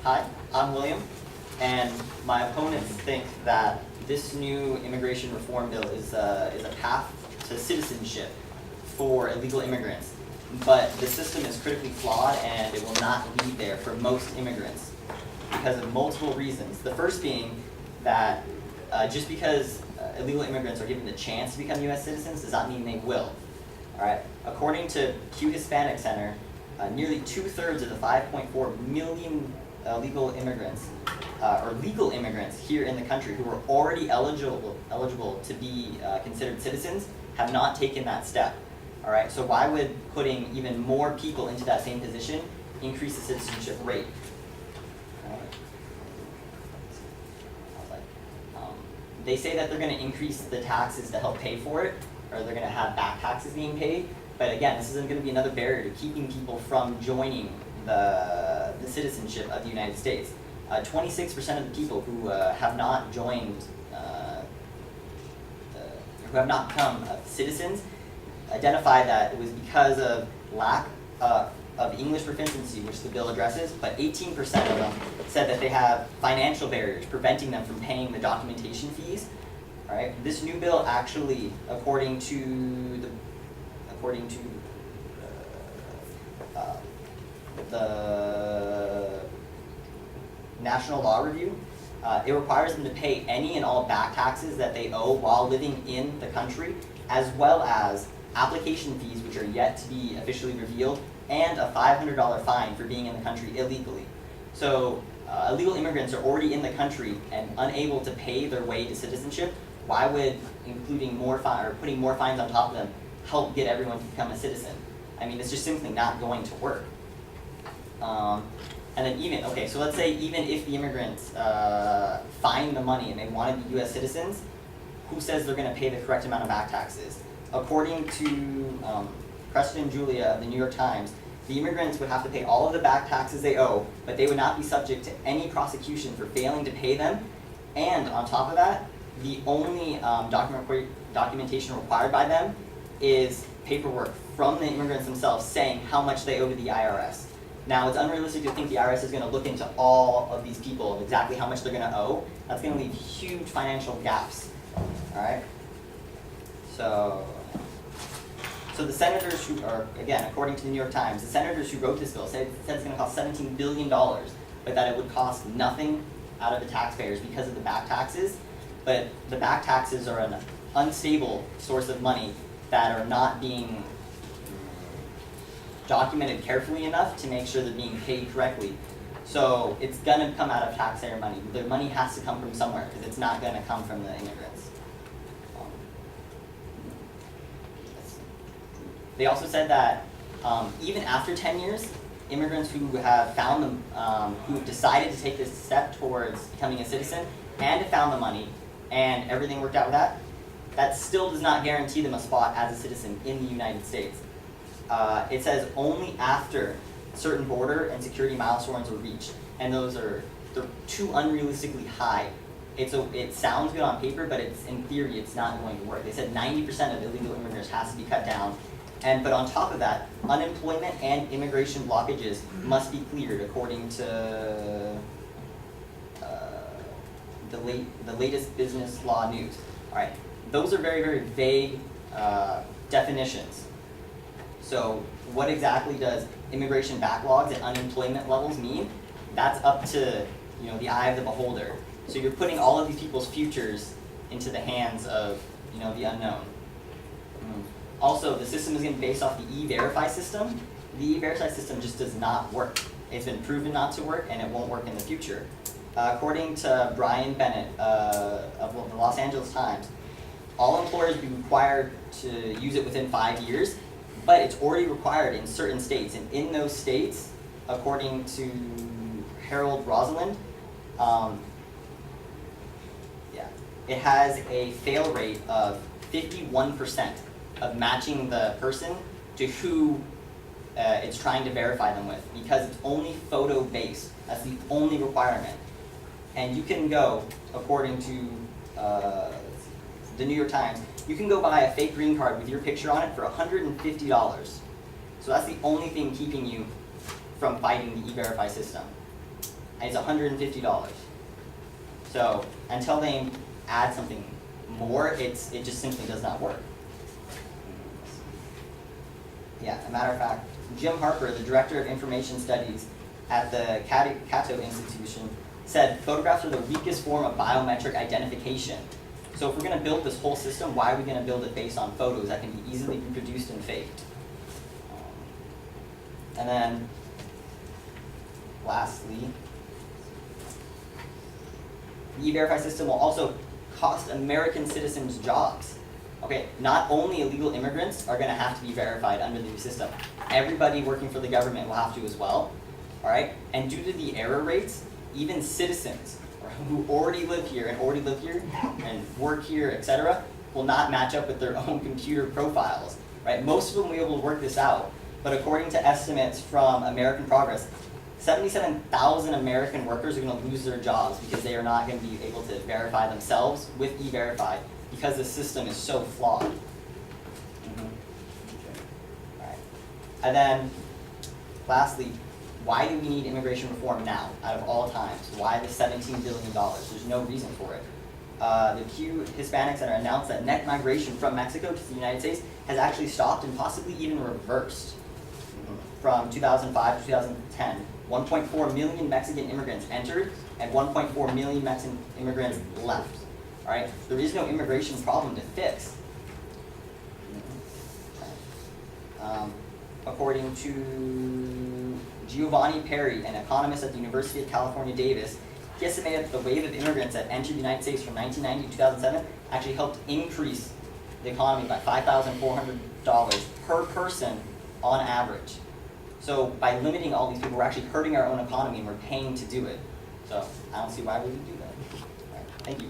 Hi, I'm William, and my opponents think that this new immigration reform bill is a path to citizenship for illegal immigrants. But the system is critically flawed, and it will not lead there for most immigrants because of multiple reasons. The first being that just because illegal immigrants are given the chance to become U.S. citizens does not mean they will. All right. According to Pew Hispanic Center, nearly 2/3 of the 5.4 million legal immigrants or legal immigrants here in the country who are already eligible to be considered citizens have not taken that step. All right. So why would putting even more people into that same position increase the citizenship rate? They say that they're going to increase the taxes to help pay for it, or they're going to have back taxes being paid. But again, this isn't going to be another barrier to keeping people from joining the citizenship of the United States. 26% of the people who have not joined, who have not become citizens, identify that it was because of lack of English proficiency, which the bill addresses, but 18% of them said that they have financial barriers preventing them from paying the documentation fees. All right, this new bill actually, according to the National Law Review, it requires them to pay any and all back taxes that they owe while living in the country, as well as application fees which are yet to be officially revealed, and a $500 fine for being in the country illegally. So illegal immigrants are already in the country and unable to pay their way to citizenship. Why would including more putting more fines on top of them help get everyone to become a citizen? I mean, it's just simply not going to work. And then so let's say even if the immigrants find the money and they want to be U.S. citizens, who says they're going to pay the correct amount of back taxes? According to Preston Julia of the New York Times, the immigrants would have to pay all of the back taxes they owe, but they would not be subject to any prosecution for failing to pay them. And on top of that, the only documentation required by them is paperwork from the immigrants themselves saying how much they owe to the IRS. Now, it's unrealistic to think the IRS is going to look into all of these people and exactly how much they're going to owe. That's going to leave huge financial gaps. All right? So the senators who are, again, according to the New York Times, the senators who wrote this bill said it's going to cost $17 billion, but that it would cost nothing out of the taxpayers because of the back taxes. But the back taxes are an unstable source of money that are not being documented carefully enough to make sure they're being paid correctly. So it's going to come out of taxpayer money. The money has to come from somewhere because it's not going to come from the immigrants. They also said that even after 10 years, immigrants who have found them, who have decided to take this step towards becoming a citizen and have found the money and everything worked out with that, that still does not guarantee them a spot as a citizen in the United States. It says only after certain border and security milestones are reached, and they're too unrealistically high. It sounds good on paper, but in theory it's not going to work. They said 90% of illegal immigrants has to be cut down. But on top of that, unemployment and immigration blockages must be cleared according to the latest business law news. All right, those are very, very vague definitions. So what exactly does immigration backlogs and unemployment levels mean? That's up to the eye of the beholder. So you're putting all of these people's futures into the hands of the unknown. Also, the system is going to be based off the E-Verify system. The E-Verify system just does not work. It's been proven not to work, and it won't work in the future. According to Brian Bennett of the Los Angeles Times, all employers will be required to use it within 5 years, but it's already required in certain states. And in those states, according to Harold Rosalind, it has a fail rate of 51%. Of matching the person to who it's trying to verify them with, because it's only photo based. That's the only requirement. And you can go, according to the New York Times, you can go buy a fake green card with your picture on it for $150. So that's the only thing keeping you from fighting the E-Verify system. and it's $150. So until they add something more, it just simply does not work. Yeah, as a matter of fact, Jim Harper, the director of information studies at the Cato Institution, said photographs are the weakest form of biometric identification. So if we're going to build this whole system, why are we going to build it based on photos that can be easily reproduced and faked? And then, lastly, the E-Verify system will also cost American citizens jobs. Okay, not only illegal immigrants are going to have to be verified under the new system, everybody working for the government will have to as well. All right, and due to the error rates, even citizens who already live here and work here, etc., will not match up with their own computer profiles. Right, most of them will be able to work this out, but according to estimates from American Progress, 77,000 American workers are going to lose their jobs because they are not going to be able to verify themselves with E-Verify because the system is so flawed. Okay. All right. And then, lastly, why do we need immigration reform now, out of all times? Why the $17 billion? There's no reason for it. The Pew Hispanic Center announced that net migration from Mexico to the United States has actually stopped and possibly even reversed. From 2005 to 2010, 1.4 million Mexican immigrants entered and 1.4 million Mexican immigrants left. All right, there is no immigration problem to fix. According to Giovanni Perry, an economist at the University of California, Davis, he estimated that the wave of immigrants that entered the United States from 1990 to 2007 actually helped increase the economy by $5,400 per person on average. So by limiting all these people, we're actually hurting our own economy and we're paying to do it. So I don't see why we would do that. All right, thank you.